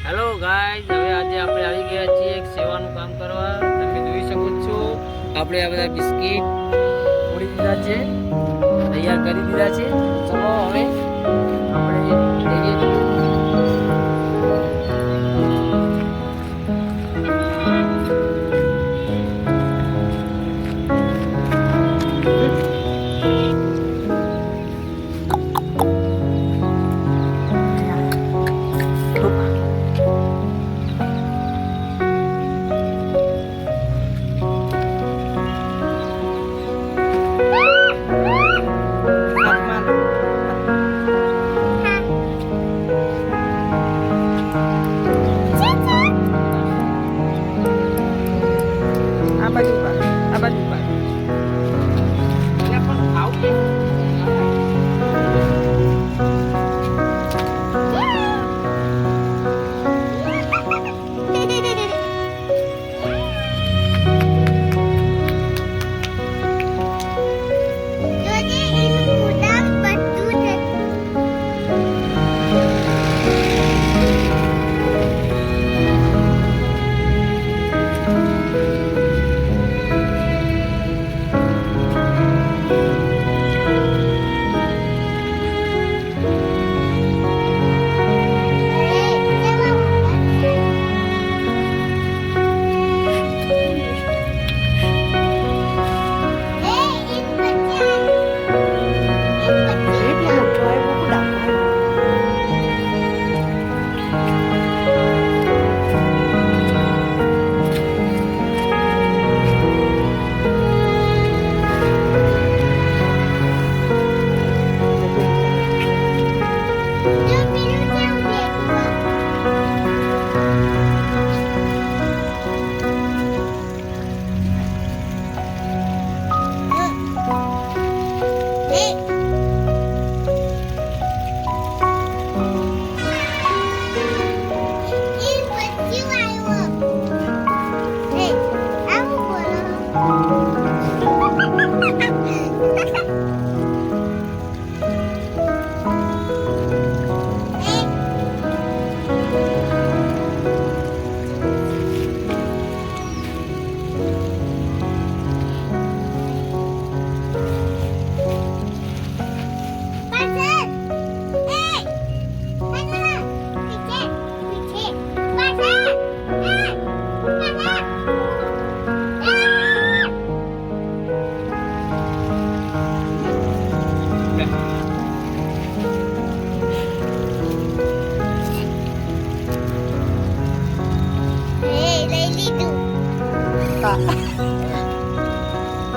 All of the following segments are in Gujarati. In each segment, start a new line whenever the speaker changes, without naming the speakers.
હેલો ગાઈઝ, હવે આજે આપણે આવી ગયા છીએ એક સેવાનું કામ કરવા. તમે જોઈ શકો છો આપણે આ બધા બિસ્કિટ તોડી દીધા છે, તૈયાર કરી દીધા છે. ચલો હવે આપણે લઈએ.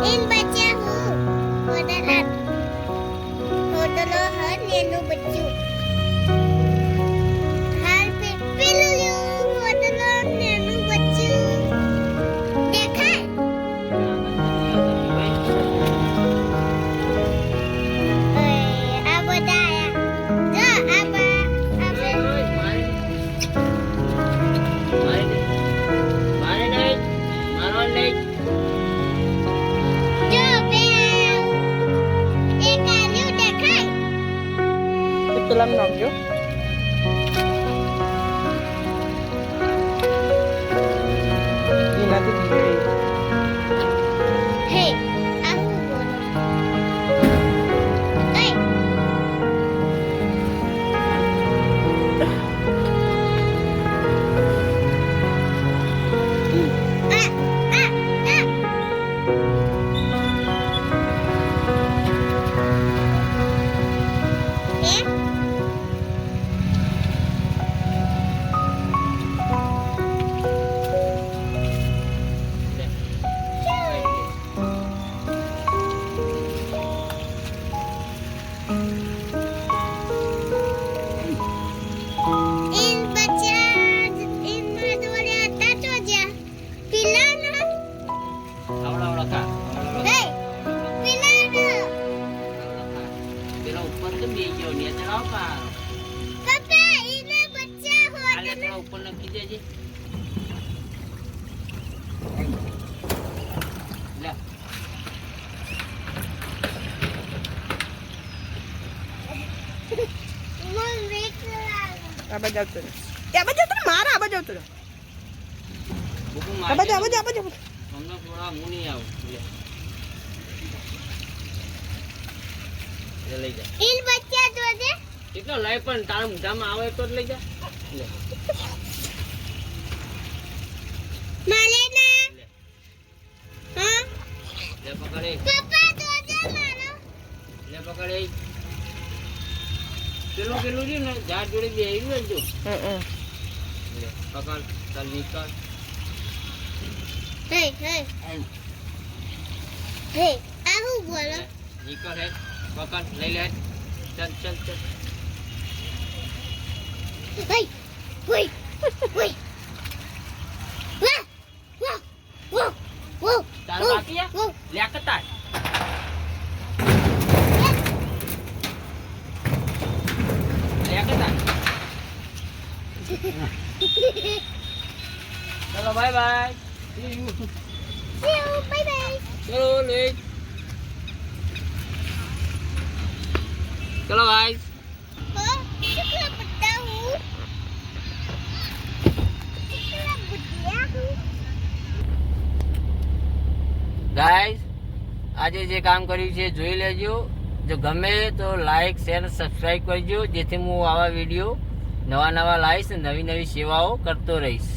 In baca hu, hodalan, hodalo har nenu baju. Har pilu yu, hodalo nenu baju. Dekha? Apa daya? Jo apa?
Dalam nongjo. Ini nanti dibeli.
Hey, aku boleh. Hey. Papa, ini baca hodalan.
ऊपर नक्की देजे.
Mom, wait.
Apa jatuh? આ બાજુ ઉતરો, મારા આ બાજુ ઉતરો.
બુકુ
આ
માર
બાજુ, આ બાજુ, આ બાજુ.
તમને થોડા હું નહીં આવું લે લઈ જા
ઈલ બચ્ચા જોજે.
એટલો લઈ પણ તારા મોઢામાં આવે તો જ લઈ જા લે
માલે ના.
લે
હા
લે પકડે
પપ્પા જોજે મારો.
લે પકડે પેલું પેલું રહ્યું ને ઝાડ જોડે બેહી ને જો લે પકડ ચાલ નીકળ
હે હે હે આ હું બોલો.
નીકળ હે પકડ લઈ લે ચાલ ચાલ ચાલ
હે ઓય ઓય વાહ વાહ વાહ વાહ.
તારા બાકી આ? લે કતાર લે કતાર ચલો bye bye See you.
See you. Bye bye.
ચલો લે ચલો ગાઈસ
Oh, શુક્લા બુદ્ધા હું. શુક્લા બુદ્ધિયા હું.
ગાઈસ આજે જે કામ કર્યું છે જોઈ લેજો જો ગમે તો લાઈક શેર સબસ્ક્રાઇબ કરજો જેથી હું આવા વિડીયો નવા નવા લાવીશ ને નવી નવી સેવાઓ કરતો રહીશ